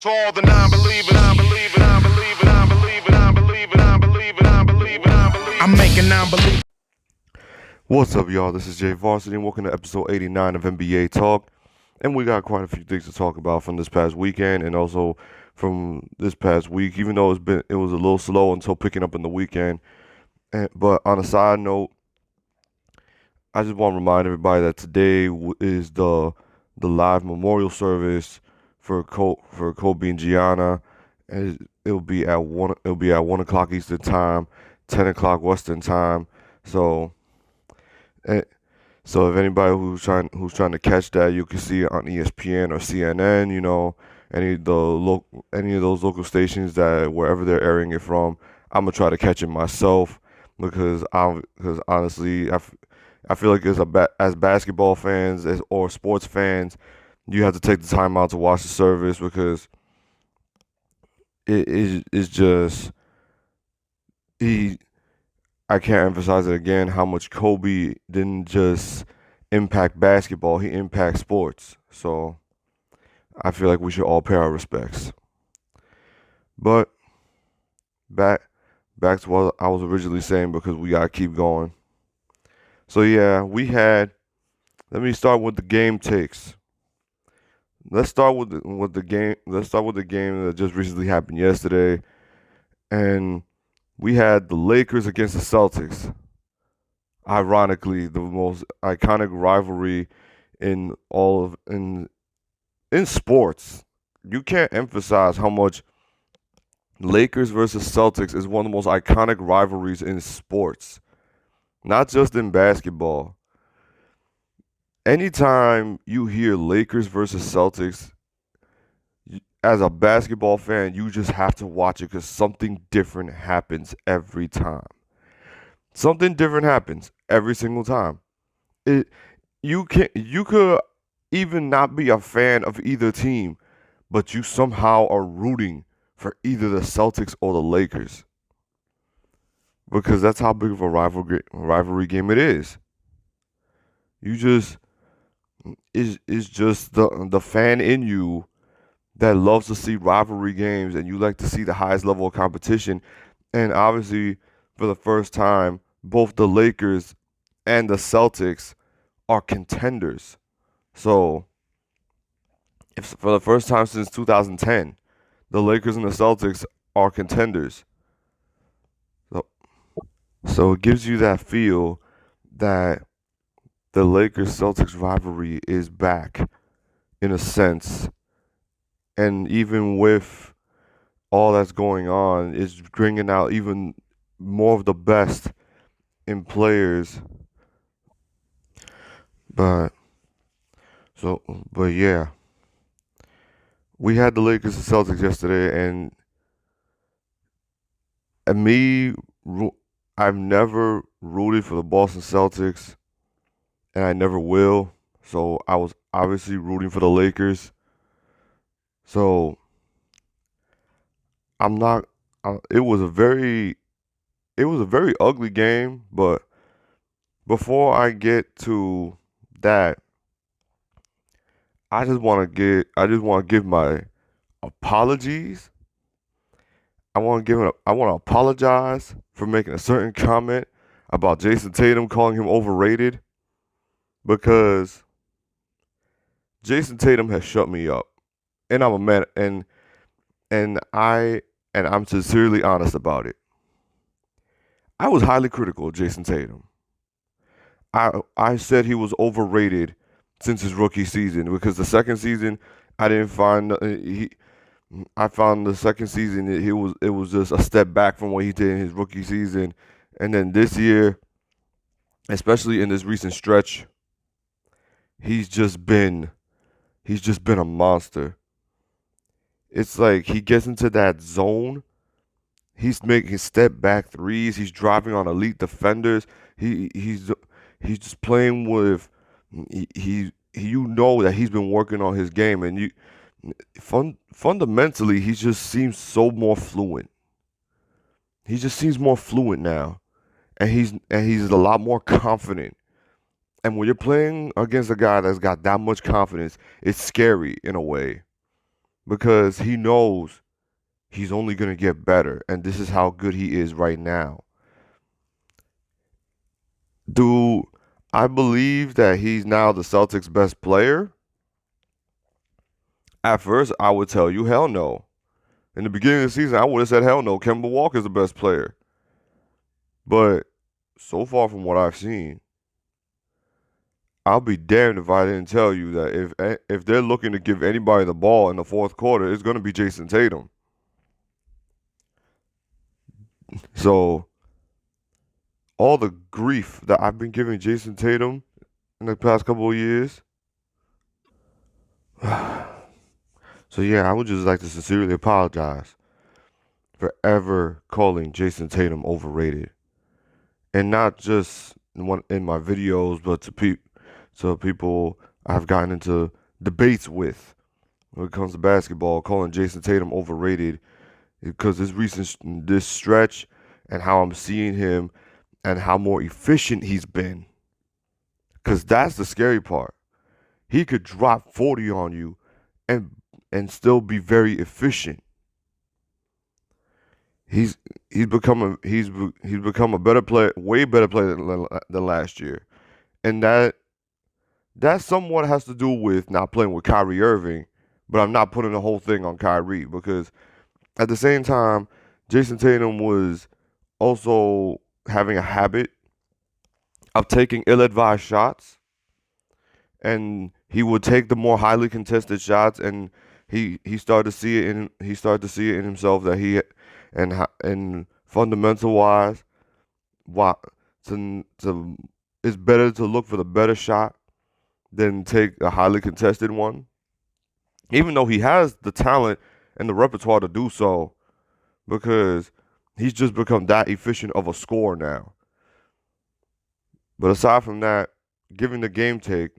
To all the non-believers, non-believers, non-believers, non-believers, non-believers, non-believers, non-believers, non-believers. I'm making non-believers. What's up, y'all? This is Jay Varsity, and welcome to episode 89 of NBA Talk. And we got quite a few things to talk about from this past weekend, and also from this past week. Even though it was a little slow until picking up in the weekend. But on a side note, I just want to remind everybody that today is the live memorial service for Kobe and Gianna, and it'll be at 1 o'clock Eastern time, 10 o'clock Western time. So. So if anybody who's trying to catch that, you can see it on ESPN or CNN. Any of those local stations that wherever they're airing it from. I'm gonna try to catch it myself because honestly, I feel like as basketball fans or sports fans, you have to take the time out to watch the service because it's just he. I can't emphasize it again how much Kobe didn't just impact basketball, he impacts sports. So I feel like we should all pay our respects. But back to what I was originally saying because we gotta keep going. So yeah, let me start with the game takes. Let's start with the game. Let's start with the game that just recently happened yesterday. And we had the Lakers against the Celtics. Ironically, the most iconic rivalry in sports. You can't emphasize how much Lakers versus Celtics is one of the most iconic rivalries in sports, not just in basketball. Anytime you hear Lakers versus Celtics, as a basketball fan, you just have to watch it because something different happens every time. Something different happens every single time. You could even not be a fan of either team, but you somehow are rooting for either the Celtics or the Lakers. Because that's how big of a rivalry game it is. It's just the fan in you that loves to see rivalry games, and you like to see the highest level of competition. And obviously, for the first time, both the Lakers and the Celtics are contenders. So, if for the first time since 2010, the Lakers and the Celtics are contenders. So it gives you that feel that the Lakers-Celtics rivalry is back in a sense. And even with all that's going on, it's bringing out even more of the best in players. But yeah, we had the Lakers and Celtics yesterday, and me, I've never rooted for the Boston Celtics, and I never will. So I was obviously rooting for the Lakers. So I'm not. It was a very ugly game. But before I get to that, I just want to give my apologies. I want to apologize for making a certain comment about Jason Tatum, calling him overrated, because Jason Tatum has shut me up, and I'm a man, and I'm sincerely honest about it. I was highly critical of Jason Tatum. I said he was overrated since his rookie season because the second season I didn't find I found the second season it was just a step back from what he did in his rookie season, and then this year, especially in this recent stretch, he's just been a monster. It's like he gets into that zone. He's making step back threes. He's driving on elite defenders. He's just playing with you know that he's been working on his game, and fundamentally he just seems so more fluent. He just seems more fluent now, and he's a lot more confident. And when you're playing against a guy that's got that much confidence, it's scary in a way. because he knows he's only going to get better, and this is how good he is right now. Do I believe that he's now the Celtics' best player? At first, I would tell you hell no. In the beginning of the season, I would have said hell no. Kemba Walker's the best player. But so far from what I've seen, I'll be damned if I didn't tell you that if they're looking to give anybody the ball in the fourth quarter, it's going to be Jason Tatum. So all the grief that I've been giving Jason Tatum in the past couple of years. So yeah, I would just like to sincerely apologize for ever calling Jason Tatum overrated, and not just in my videos, but to people I've gotten into debates with when it comes to basketball, calling Jason Tatum overrated because this stretch and how I'm seeing him and how more efficient he's been. Because that's the scary part. He could drop 40 on you and still be very efficient. He's become a better player, way better player than last year, and that somewhat has to do with not playing with Kyrie Irving. But I'm not putting the whole thing on Kyrie, because at the same time, Jason Tatum was also having a habit of taking ill-advised shots, and he would take the more highly contested shots, and he started to see it in himself that and fundamental wise, why to it's better to look for the better shot than take a highly contested one, even though he has the talent and the repertoire to do so, because he's just become that efficient of a scorer now. But aside from that, giving the game take,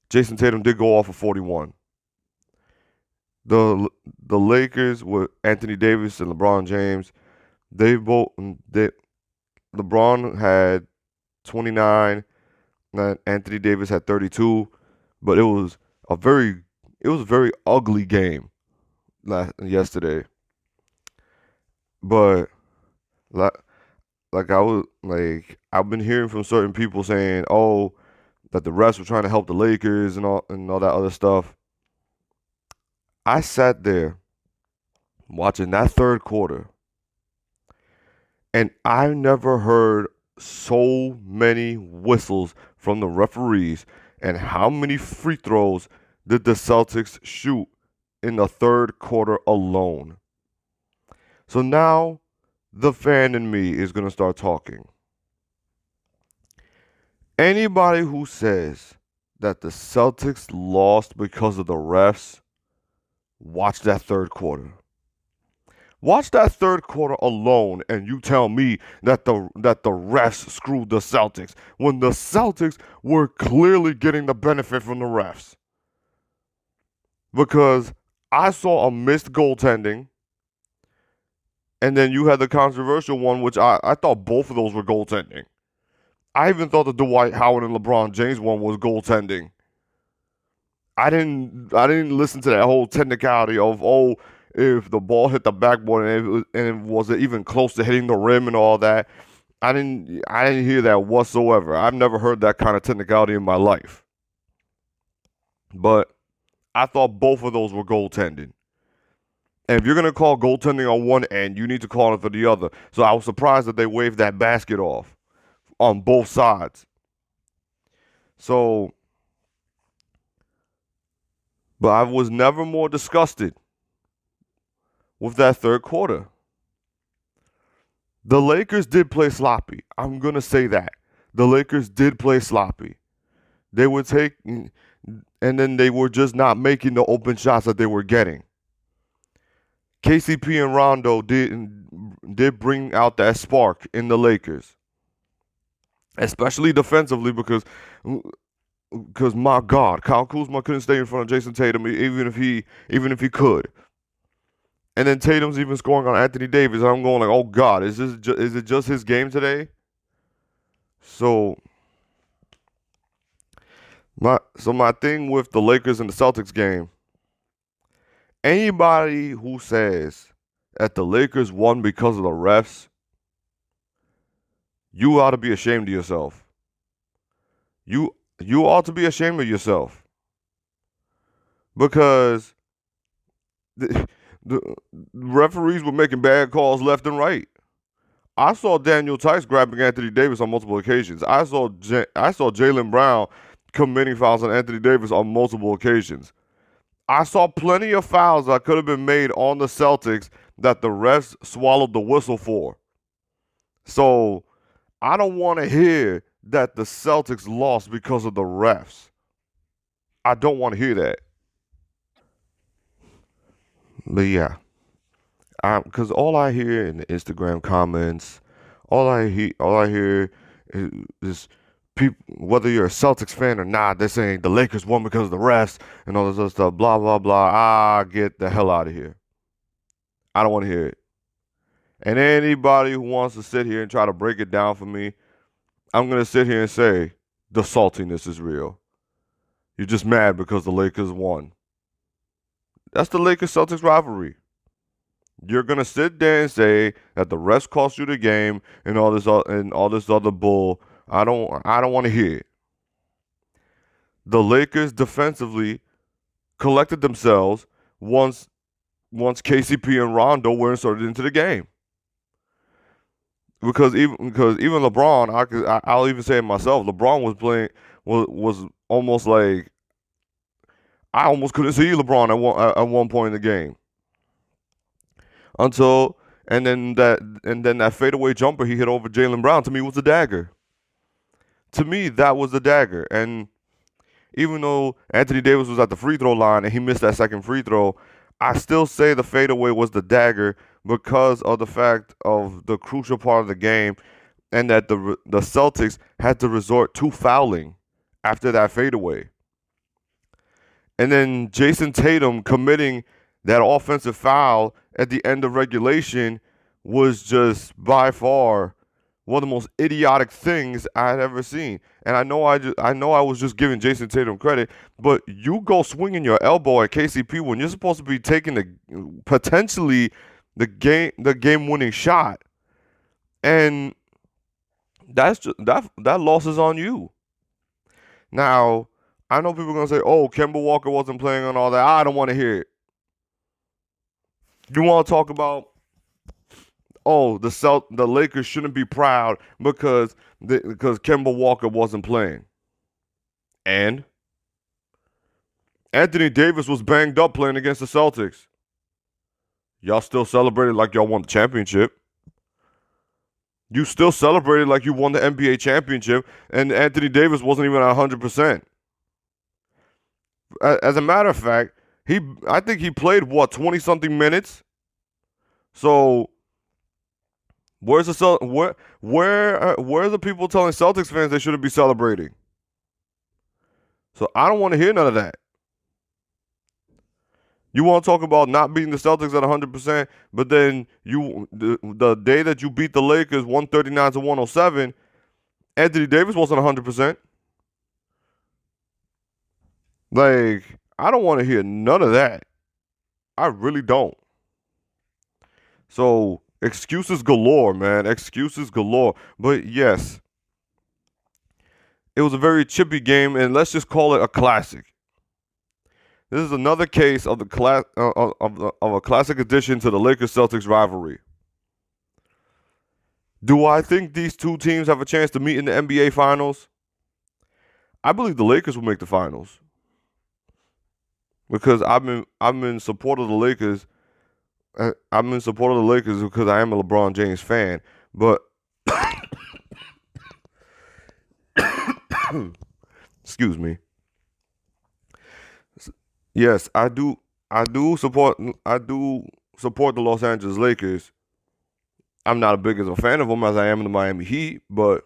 Jason Tatum did go off of 41. The Lakers with Anthony Davis and LeBron James, LeBron had 29, and Anthony Davis had 32, but it was a very ugly game yesterday. But I've been hearing from certain people saying, oh, that the refs were trying to help the Lakers and all that other stuff. I sat there watching that third quarter, and I never heard so many whistles from the referees. And how many free throws did the Celtics shoot in the third quarter alone? So now the fan in me is going to start talking. Anybody who says that the Celtics lost because of the refs, watch that third quarter. Watch that third quarter alone, and you tell me that the refs screwed the Celtics when the Celtics were clearly getting the benefit from the refs. Because I saw a missed goaltending, and then you had the controversial one, which I thought both of those were goaltending. I even thought the Dwight Howard and LeBron James one was goaltending. I didn't listen to that whole technicality of, oh, if the ball hit the backboard and was it even close to hitting the rim and all that. I didn't hear that whatsoever. I've never heard that kind of technicality in my life. But I thought both of those were goaltending. And if you're going to call goaltending on one end, you need to call it for the other. So I was surprised that they waved that basket off on both sides. So, but I was never more disgusted with that third quarter. The Lakers did play sloppy. I'm going to say that. The Lakers did play sloppy. They would take, and then they were just not making the open shots that they were getting. KCP and Rondo did bring out that spark in the Lakers, especially defensively, because my God, Kyle Kuzma couldn't stay in front of Jason Tatum even if he could. And then Tatum's even scoring on Anthony Davis. And I'm going like, oh God, is it just his game today? So my thing with the Lakers and the Celtics game Anybody who says that the Lakers won because of the refs, you ought to be ashamed of yourself. You ought to be ashamed of yourself because the referees were making bad calls left and right. I saw Daniel Tice grabbing Anthony Davis on multiple occasions. I saw Jaylen Brown committing fouls on Anthony Davis on multiple occasions. I saw plenty of fouls that could have been made on the Celtics that the refs swallowed the whistle for. So I don't want to hear that the Celtics lost because of the refs. I don't want to hear that. But yeah, because all I hear in the Instagram comments, all I hear is people, whether you're a Celtics fan or not, they're saying the Lakers won because of the refs and all this other stuff. Blah blah blah. Get the hell out of here. I don't want to hear it. And anybody who wants to sit here and try to break it down for me, I'm gonna sit here and say the saltiness is real. You're just mad because the Lakers won. That's the Lakers-Celtics rivalry. You're gonna sit there and say that the refs cost you the game and all this other bull. I don't want to hear it. The Lakers defensively collected themselves once KCP and Rondo were inserted into the game. Because even LeBron, I'll even say it myself. LeBron was playing was almost like I almost couldn't see LeBron at one point in the game. And then that fadeaway jumper he hit over Jaylen Brown, to me, was a dagger. To me, that was the dagger. And even though Anthony Davis was at the free throw line and he missed that second free throw, I still say the fadeaway was the dagger because of the fact of the crucial part of the game and that the Celtics had to resort to fouling after that fadeaway. And then Jason Tatum committing that offensive foul at the end of regulation was just by far one of the most idiotic things I had ever seen. And I know I was just giving Jason Tatum credit, but you go swinging your elbow at KCP when you're supposed to be taking potentially the game winning shot, and that loss is on you. Now I know people are gonna say, "Oh, Kemba Walker wasn't playing on all that." I don't want to hear it. You want to talk about, oh, the Lakers shouldn't be proud because Kemba Walker wasn't playing. And Anthony Davis was banged up playing against the Celtics. Y'all still celebrated like y'all won the championship. You still celebrated like you won the NBA championship, and Anthony Davis wasn't even at 100%. As a matter of fact, I think he played 20-something minutes. So where are the people telling Celtics fans they shouldn't be celebrating? So I don't want to hear none of that. You want to talk about not beating the Celtics at 100%, but then the day that you beat the Lakers 139-107, Anthony Davis wasn't 100%. Like, I don't want to hear none of that. I really don't. So, excuses galore, man. Excuses galore. But yes, it was a very chippy game, and let's just call it a classic. This is another case of a classic addition to the Lakers-Celtics rivalry. Do I think these two teams have a chance to meet in the NBA Finals? I believe the Lakers will make the finals because I'm in support of the Lakers. I'm in support of the Lakers because I am a LeBron James fan. But excuse me. Yes, I do support the Los Angeles Lakers. I'm not as big as a fan of them as I am in the Miami Heat, but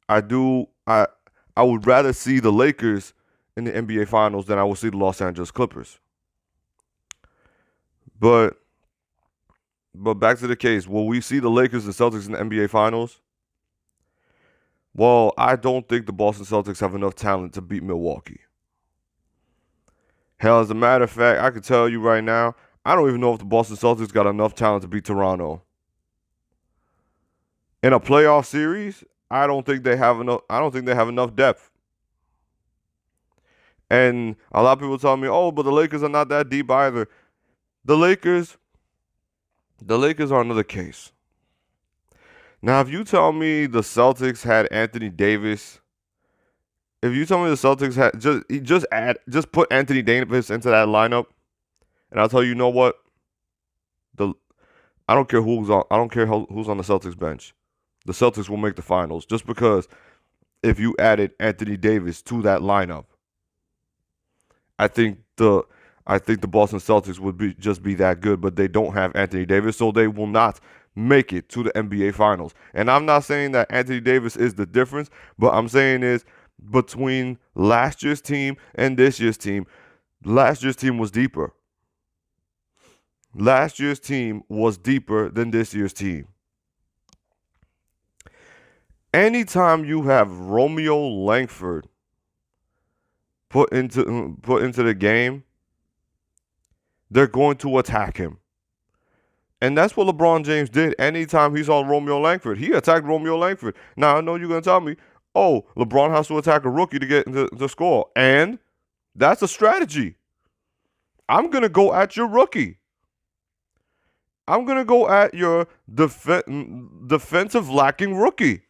I would rather see the Lakers in the NBA Finals than I would see the Los Angeles Clippers. But back to the case, will we see the Lakers and Celtics in the NBA Finals? Well, I don't think the Boston Celtics have enough talent to beat Milwaukee. Hell, as a matter of fact, I can tell you right now, I don't even know if the Boston Celtics got enough talent to beat Toronto. In a playoff series, I don't think they have enough. I don't think they have enough depth. And a lot of people tell me, "Oh, but the Lakers are not that deep either." The Lakers, the Lakers are another case. Now, if you tell me the Celtics had Anthony Davis, if you tell me the Celtics had just put Anthony Davis into that lineup, and I'll tell you, you know what? The I don't care who's on. I don't care who's on the Celtics bench. The Celtics will make the finals just because if you added Anthony Davis to that lineup, I think the Boston Celtics would be that good, but they don't have Anthony Davis, so they will not make it to the NBA Finals. And I'm not saying that Anthony Davis is the difference, but I'm saying is between last year's team and this year's team, last year's team was deeper. Last year's team was deeper than this year's team. Anytime you have Romeo Langford put into the game, they're going to attack him. And that's what LeBron James did anytime he saw Romeo Langford. He attacked Romeo Langford. Now, I know you're going to tell me, oh, LeBron has to attack a rookie to get the score. And that's a strategy. I'm going to go at your rookie. I'm going to go at your defensive lacking rookie.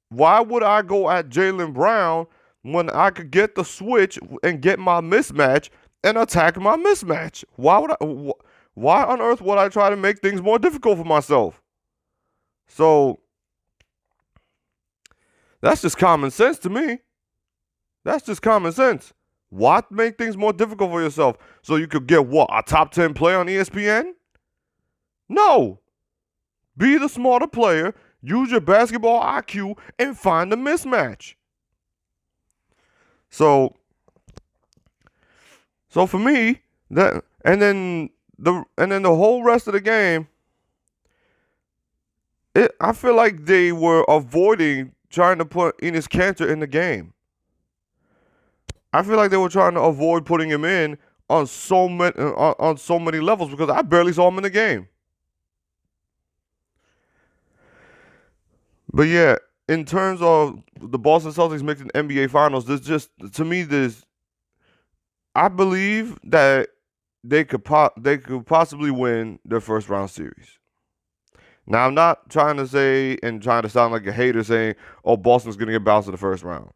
Why would I go at Jaylen Brown when I could get the switch and get my mismatch and attack my mismatch? Why on earth would I try to make things more difficult for myself? So that's just common sense to me. That's just common sense. Why make things more difficult for yourself so you could get what? A top 10 player on ESPN? No. Be the smarter player. Use your basketball IQ and find the mismatch. So for me, and then the whole rest of the game, I feel like they were avoiding trying to put Enes Kanter in the game. I feel like they were trying to avoid putting him in on so many levels because I barely saw him in the game. But yeah, in terms of the Boston Celtics making the NBA Finals, I believe that they could possibly win their first round series. Now, I'm not trying to say and trying to sound like a hater saying, oh, Boston's going to get bounced in the first round.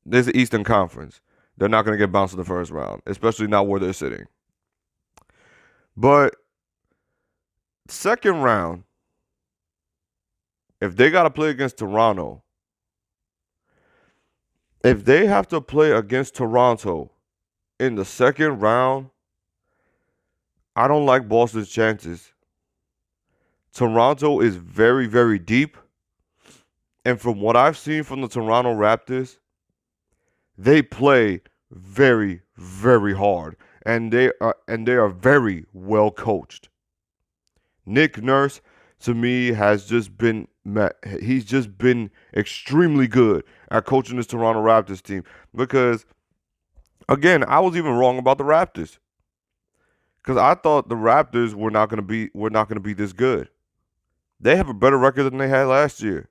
There's the Eastern Conference. They're not going to get bounced in the first round, especially not where they're sitting. But second round, if they got to play against Toronto, if they have to play against Toronto in the second round, I don't like Boston's chances. Toronto is very, very deep. And from what I've seen from the Toronto Raptors, they play very, very hard. And they are very well coached. Nick Nurse, to me, he's just been extremely good at coaching this Toronto Raptors team. Because, again, I was even wrong about the Raptors. Because I thought the Raptors were not going to be this good. They have a better record than they had last year.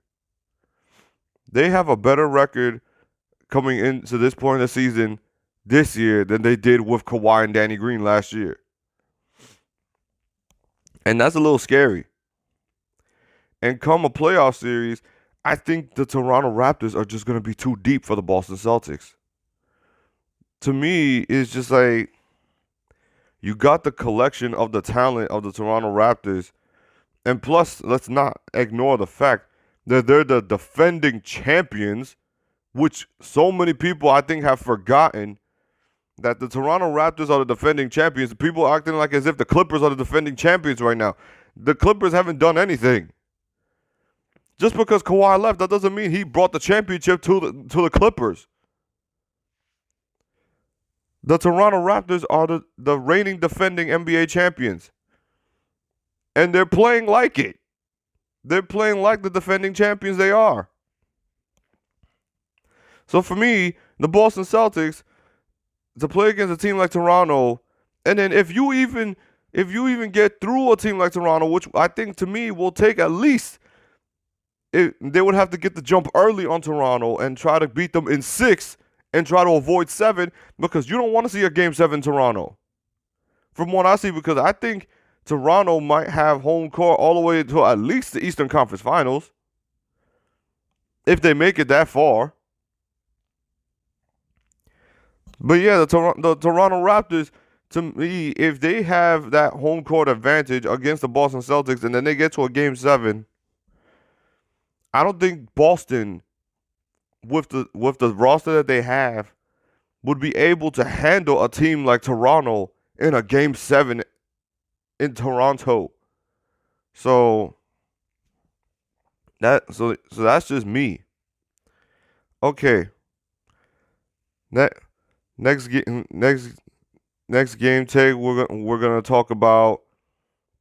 They have a better record coming into this point of the season this year than they did with Kawhi and Danny Green last year. And that's a little scary. And come a playoff series, I think the Toronto Raptors are just going to be too deep for the Boston Celtics. To me, it's just like you got the collection of the talent of the Toronto Raptors. And plus, let's not ignore the fact that they're the defending champions, which so many people, I think, have forgotten that the Toronto Raptors are the defending champions. People are acting like as if the Clippers are the defending champions right now. The Clippers haven't done anything. Just because Kawhi left, that doesn't mean he brought the championship to the Clippers. The Toronto Raptors are the reigning defending NBA champions. And they're playing like it. They're playing like the defending champions they are. So for me, the Boston Celtics, to play against a team like Toronto, and then if you even get through a team like Toronto, which I think to me will take at least, they would have to get the jump early on Toronto and try to beat them in 6 and try to avoid 7, because you don't want to see a Game 7 Toronto. From what I see, because I think Toronto might have home court all the way to at least the Eastern Conference Finals, if they make it that far. But yeah, the Toronto Raptors, to me, if they have that home court advantage against the Boston Celtics and then they get to a Game 7, I don't think Boston, with the roster that they have, would be able to handle a team like Toronto in a Game 7 in Toronto. So that's just me. Okay. Next game take, we're gonna talk about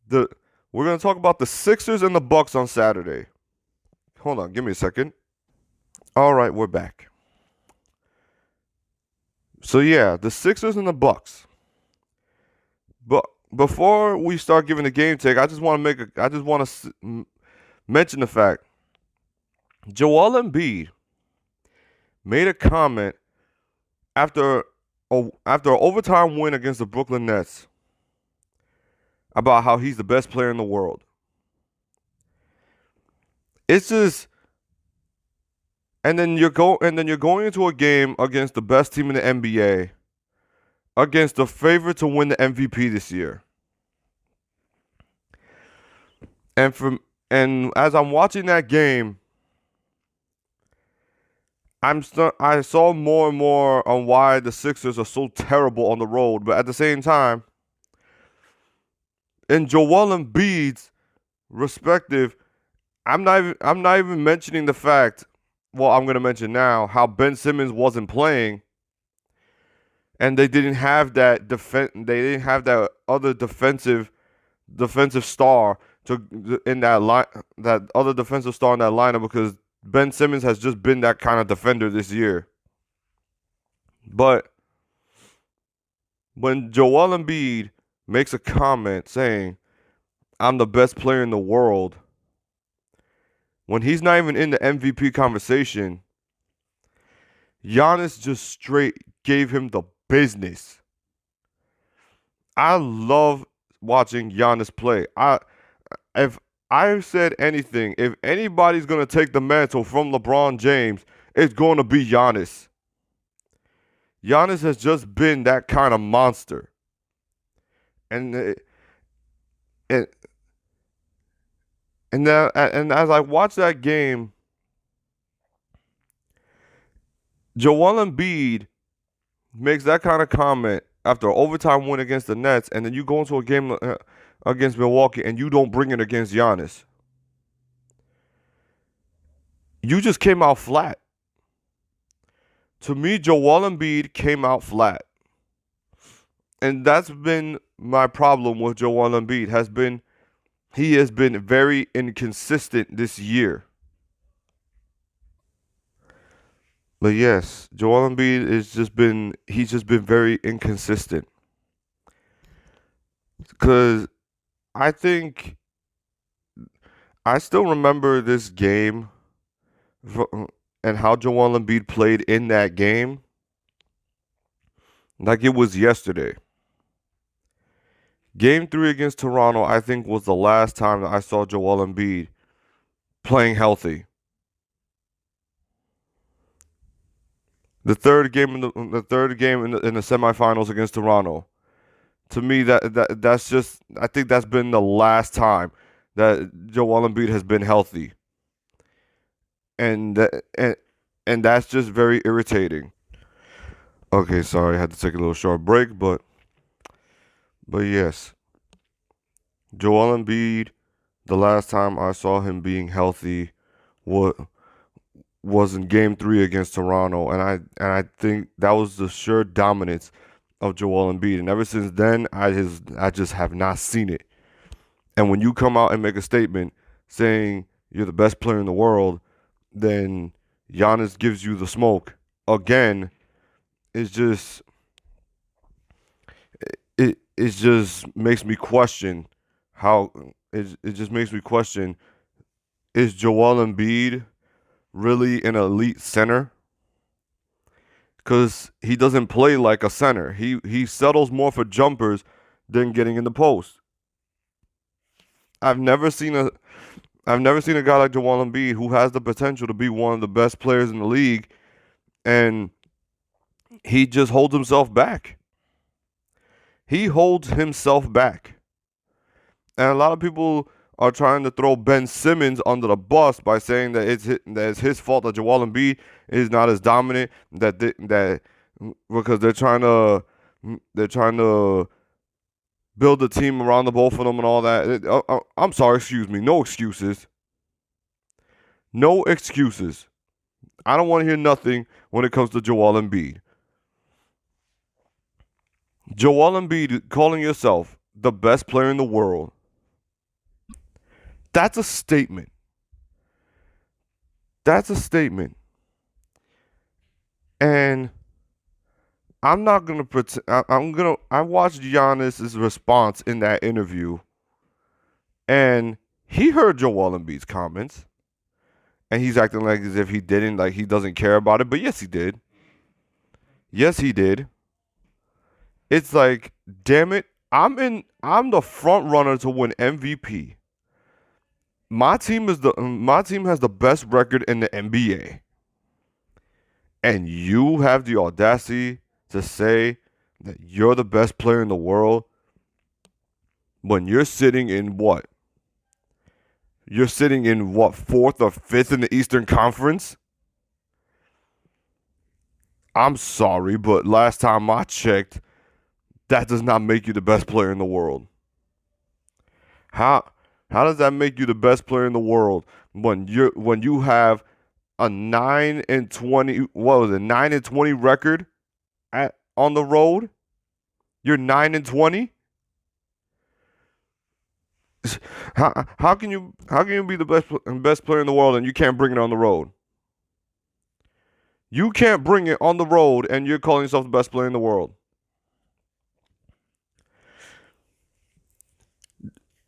the Sixers and the Bucks on Saturday. Hold on, give me a second. All right, we're back. So yeah, the Sixers and the Bucks. But before we start giving the game take, I just want to mention the fact Joel Embiid made a comment after an overtime win against the Brooklyn Nets about how he's the best player in the world. It's just, and then you're going into a game against the best team in the NBA, against the favorite to win the MVP this year. And as I'm watching that game, I saw more and more on why the Sixers are so terrible on the road. But at the same time, in Joel Embiid's respective, I'm not even mentioning the fact. Well, I'm going to mention now how Ben Simmons wasn't playing, and they didn't have that other defensive star that other defensive star in that lineup, because Ben Simmons has just been that kind of defender this year. But when Joel Embiid makes a comment saying, "I'm the best player in the world," when he's not even in the MVP conversation, Giannis just straight gave him the business. I love watching Giannis play. If I've said anything, if anybody's going to take the mantle from LeBron James, it's going to be Giannis. Giannis has just been that kind of monster. And as I watch that game, Joel Embiid makes that kind of comment after an overtime win against the Nets, and then you go into a game against Milwaukee and you don't bring it against Giannis. You just came out flat. To me, Joel Embiid came out flat. And that's been my problem with Joel Embiid. He has been very inconsistent this year. But yes, Joel Embiid he's just been very inconsistent. Because I think I still remember this game and how Joel Embiid played in that game like it was yesterday. Game 3 against Toronto, I think, was the last time that I saw Joel Embiid playing healthy. The third game in the semifinals against Toronto. To me, that's just, I think that's been the last time that Joel Embiid has been healthy, and that's just very irritating. Okay, sorry, I had to take a little short break, but yes, Joel Embiid, the last time I saw him being healthy was in Game 3 against Toronto, and I think that was the sure dominance of Joel Embiid, and ever since then, I just have not seen it. And when you come out and make a statement saying you're the best player in the world, then Giannis gives you the smoke again. It's just, it just makes me question how it just makes me question, is Joel Embiid really an elite center? Because he doesn't play like a center. He settles more for jumpers than getting in the post. I've never seen a guy like Joel Embiid who has the potential to be one of the best players in the league, and he just holds himself back. He holds himself back. And a lot of people are trying to throw Ben Simmons under the bus by saying that it's his fault that Joel Embiid is not as dominant, that because they're trying to build a team around the both of them and all that. I'm sorry, excuse me. No excuses. No excuses. I don't want to hear nothing when it comes to Joel Embiid. Joel Embiid calling yourself the best player in the world. That's a statement. That's a statement. And I'm not going to pretend. I watched Giannis' response in that interview, and he heard Joel Embiid's comments, and he's acting like as if he didn't, like he doesn't care about it. But yes, he did. Yes, he did. It's like, damn it, I'm the front runner to win MVP. My team has the best record in the NBA. And you have the audacity to say that you're the best player in the world when you're sitting in what? You're sitting in what, 4th or 5th in the Eastern Conference? I'm sorry, but last time I checked, that does not make you the best player in the world. How does that make you the best player in the world when you have a 9-20, what was it, 9-20 record on the road? You're 9-20. How can you be the best player in the world and you can't bring it on the road? You can't bring it on the road and you're calling yourself the best player in the world.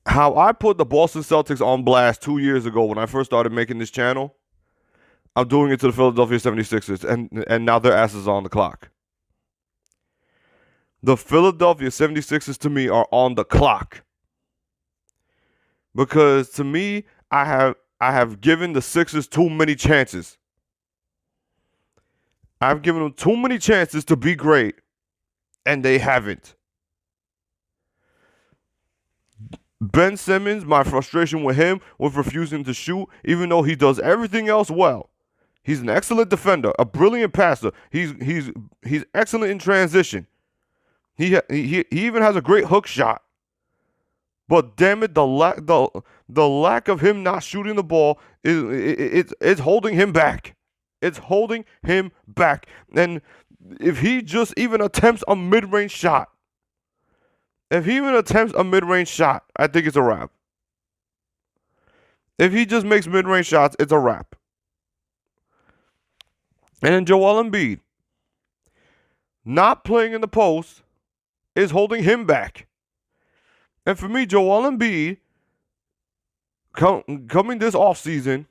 How I put the Boston Celtics on blast 2 years ago when I first started making this channel, I'm doing it to the Philadelphia 76ers, and now their asses are on the clock. The Philadelphia 76ers, to me, are on the clock. Because, to me, I have given the Sixers too many chances. I've given them too many chances to be great, and they haven't. Ben Simmons, my frustration with him with refusing to shoot, even though he does everything else well. He's an excellent defender, a brilliant passer. He's excellent in transition. He even has a great hook shot. But damn it, the lack of him not shooting the ball is holding him back. It's holding him back. And if he just even attempts a mid-range shot, I think it's a wrap. If he just makes mid-range shots, it's a wrap. And then Joel Embiid, not playing in the post, is holding him back. And for me, Joel Embiid, coming this offseason,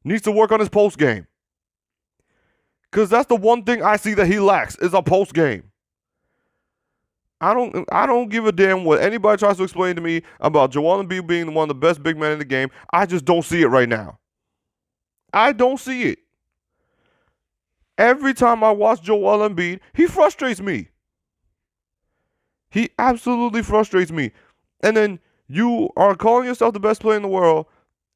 needs to work on his post game. Because that's the one thing I see that he lacks, is a post game. I don't give a damn what anybody tries to explain to me about Joel Embiid being one of the best big men in the game. I just don't see it right now. I don't see it. Every time I watch Joel Embiid, he frustrates me. He absolutely frustrates me. And then you are calling yourself the best player in the world,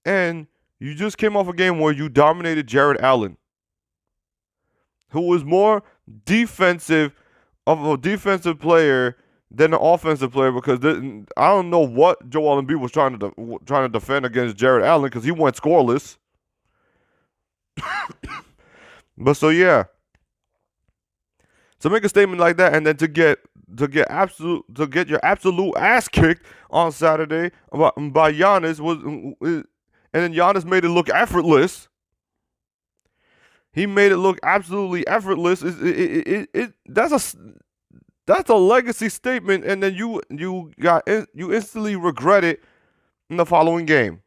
and you just came off a game where you dominated Jared Allen, who was more defensive of a defensive player than an offensive player, because I don't know what Joel Embiid was trying to defend against Jared Allen, because he went scoreless. But so yeah, to make a statement like that and then to get your absolute ass kicked on Saturday by Giannis and then Giannis made it look effortless. He made it look absolutely effortless. That's a legacy statement, and then you instantly regret it in the following game.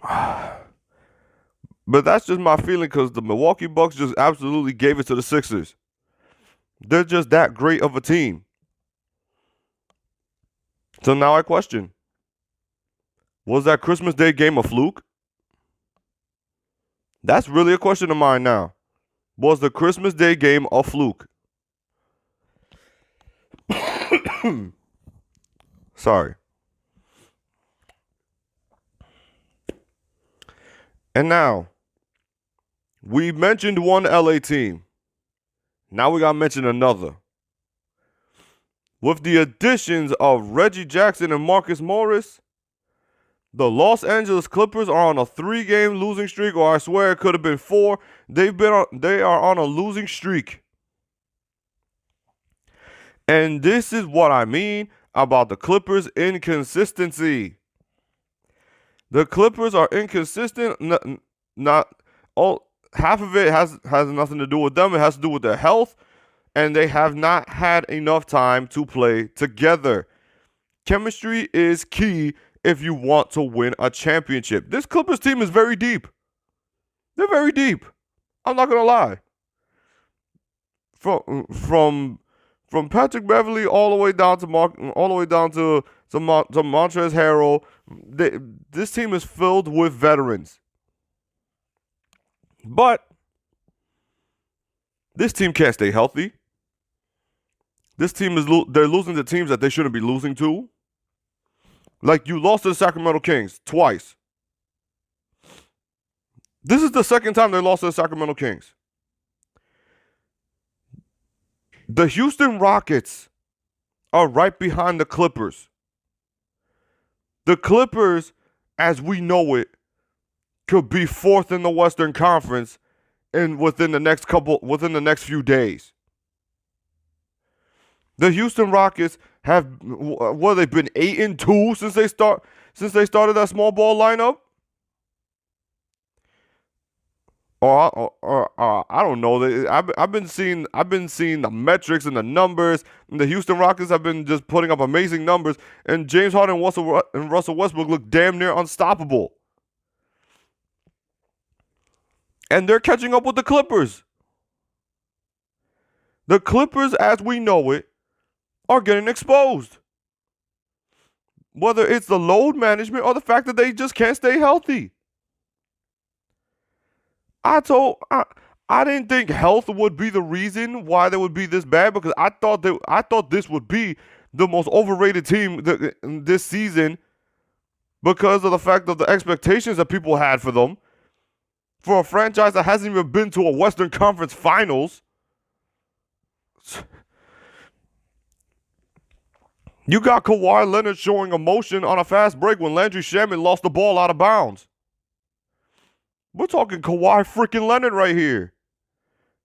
But that's just my feeling because the Milwaukee Bucks just absolutely gave it to the Sixers. They're just that great of a team. So now I question, was that Christmas Day game a fluke? That's really a question of mine now. Was the Christmas Day game a fluke? Sorry. And now, we mentioned one LA team. Now we got to mention another. With the additions of Reggie Jackson and Marcus Morris, the Los Angeles Clippers are on a 3-game losing streak, or I swear it could have been 4. They are on a losing streak. And this is what I mean about the Clippers' inconsistency. The Clippers are inconsistent. Not all. Half of it has nothing to do with them. It has to do with their health, and they have not had enough time to play together. Chemistry is key if you want to win a championship. This Clippers team is very deep. They're very deep. I'm not gonna lie. From Patrick Beverley all the way down to Montrezl Harrell, this team is filled with veterans. But this team can't stay healthy. This team they're losing to teams that they shouldn't be losing to. Like, you lost to the Sacramento Kings twice. This is the second time they lost to the Sacramento Kings. The Houston Rockets are right behind the Clippers. The Clippers, as we know it, could be 4th in the Western Conference within the next few days. The Houston Rockets have they've been 8-2 since they started that small ball lineup. Or I don't know. I've been seeing the metrics and the numbers. And the Houston Rockets have been just putting up amazing numbers, and James Harden and Russell Westbrook look damn near unstoppable. And they're catching up with the Clippers. The Clippers, as we know it, are getting exposed. Whether it's the load management or the fact that they just can't stay healthy. I didn't think health would be the reason why they would be this bad, because I thought this would be the most overrated team this season because of the fact of the expectations that people had for them. For a franchise that hasn't even been to a Western Conference Finals. You got Kawhi Leonard showing emotion on a fast break when Landry Shamet lost the ball out of bounds. We're talking Kawhi freaking Leonard right here.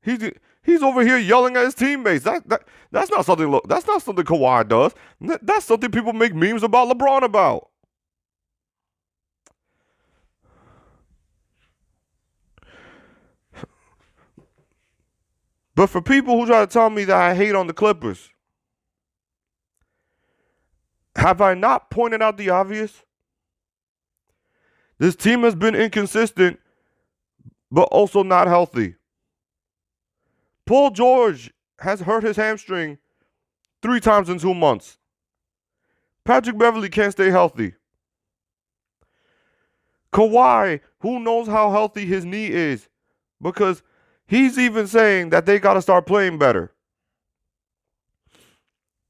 He's over here yelling at his teammates. That's not something Kawhi does. That's something people make memes about LeBron about. But for people who try to tell me that I hate on the Clippers, have I not pointed out the obvious? This team has been inconsistent, but also not healthy. Paul George has hurt his hamstring 3 times in 2 months. Patrick Beverley can't stay healthy. Kawhi, who knows how healthy his knee is, because he's even saying that they got to start playing better.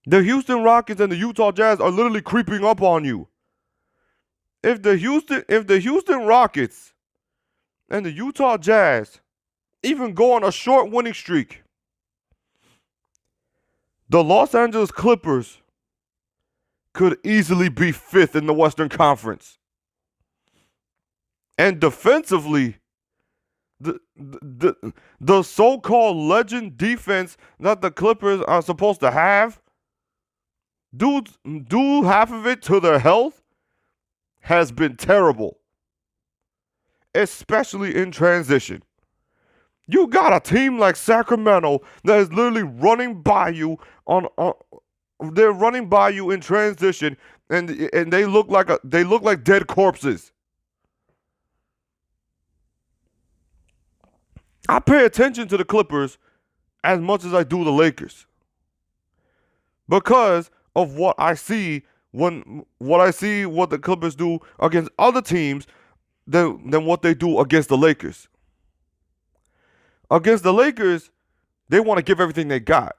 The Houston Rockets and the Utah Jazz are literally creeping up on you. If the Houston Rockets and the Utah Jazz even go on a short winning streak, the Los Angeles Clippers could easily be 5th in the Western Conference. And defensively, the so-called legend defense that the Clippers are supposed to have, due half of it to their health, has been terrible, especially in transition. You got a team like Sacramento that is literally running by you they're running by you in transition, and they look like dead corpses. I pay attention to the Clippers as much as I do the Lakers because of what I see what the Clippers do against other teams than what they do against the Lakers. Against the Lakers, they want to give everything they got.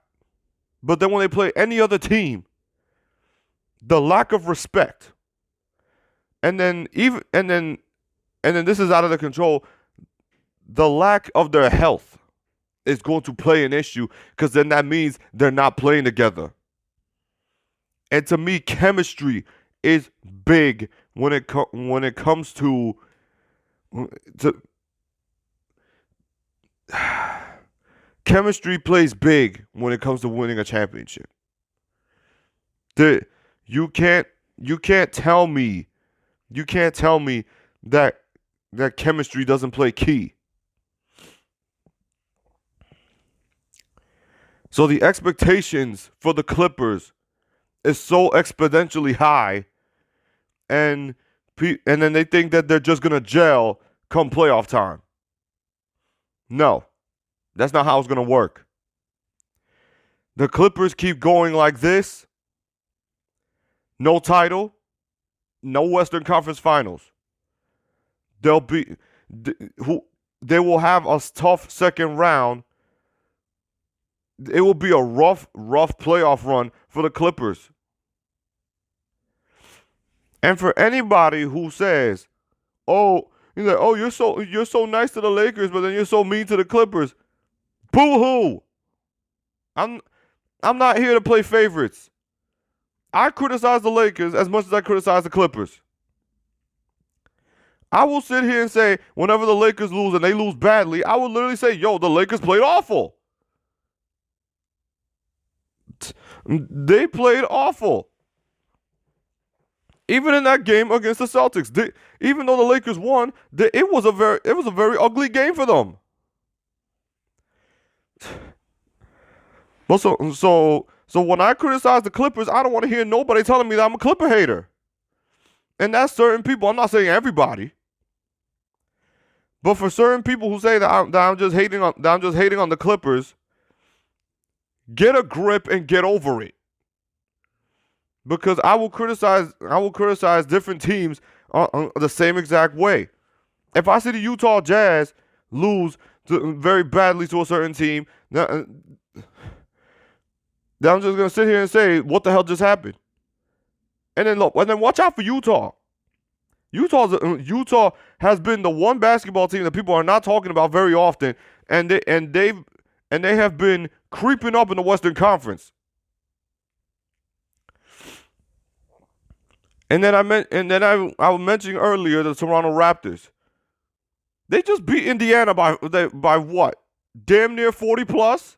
But then when they play any other team, the lack of respect, and then this is out of their control, the lack of their health is going to play an issue because then that means they're not playing together. And to me, chemistry is big when it comes to chemistry plays big when it comes to winning a championship. You can't tell me that chemistry doesn't play key. So the expectations for the Clippers is so exponentially high, and then they think that they're just gonna gel come playoff time. No, that's not how it's gonna work. The Clippers keep going like this. No title, no Western Conference Finals. They will have a tough second round. It will be a rough playoff run for the Clippers. And for anybody who says, "Oh, you're so nice to the Lakers, but then you're so mean to the Clippers," boo-hoo. I'm not here to play favorites. I criticize the Lakers as much as I criticize the Clippers. I will sit here and say, whenever the Lakers lose and they lose badly, I will literally say, "Yo, the Lakers played awful." They played awful. Even in that game against the Celtics, even though the Lakers won, it was a very ugly game for them. But so when I criticize the Clippers, I don't want to hear nobody telling me that I'm a Clipper hater. And that's certain people. I'm not saying everybody. But for certain people who say that I'm just hating on the Clippers, get a grip and get over it. Because I will criticize different teams the same exact way. If I see the Utah Jazz lose very badly to a certain team, then I'm just gonna sit here and say, "What the hell just happened?" And then watch out for Utah. Utah has been the one basketball team that people are not talking about very often, and they have been creeping up in the Western Conference. And then I was mentioning earlier the Toronto Raptors. They just beat Indiana by what? Damn near 40 plus?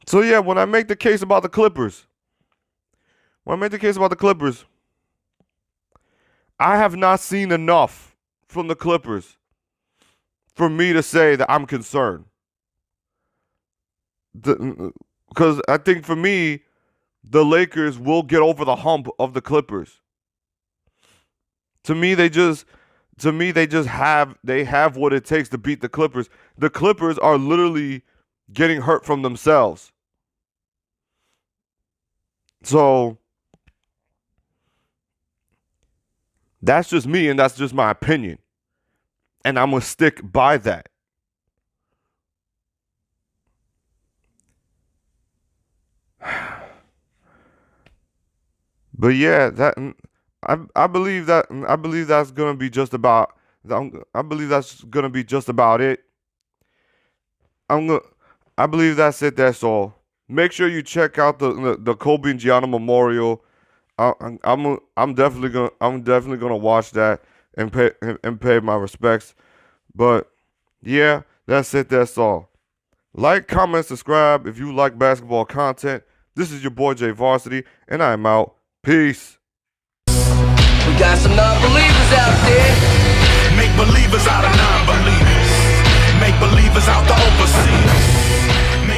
So yeah, when I make the case about the Clippers, I have not seen enough from the Clippers for me to say that I'm concerned. Because I think for me, the Lakers will get over the hump of the Clippers. To me, they have what it takes to beat the Clippers. The Clippers are literally getting hurt from themselves. So that's just me, and that's just my opinion. And I'm going to stick by that. But yeah, I believe that's gonna be just about. I believe that's gonna be just about it. I believe that's it. That's all. Make sure you check out the Kobe and Giannis Memorial. I'm definitely gonna watch that and pay my respects. But yeah, that's it. That's all. Like, comment, subscribe if you like basketball content. This is your boy Jay Varsity, and I'm out. Peace. got some non-believers out there. Make believers out of non-believers.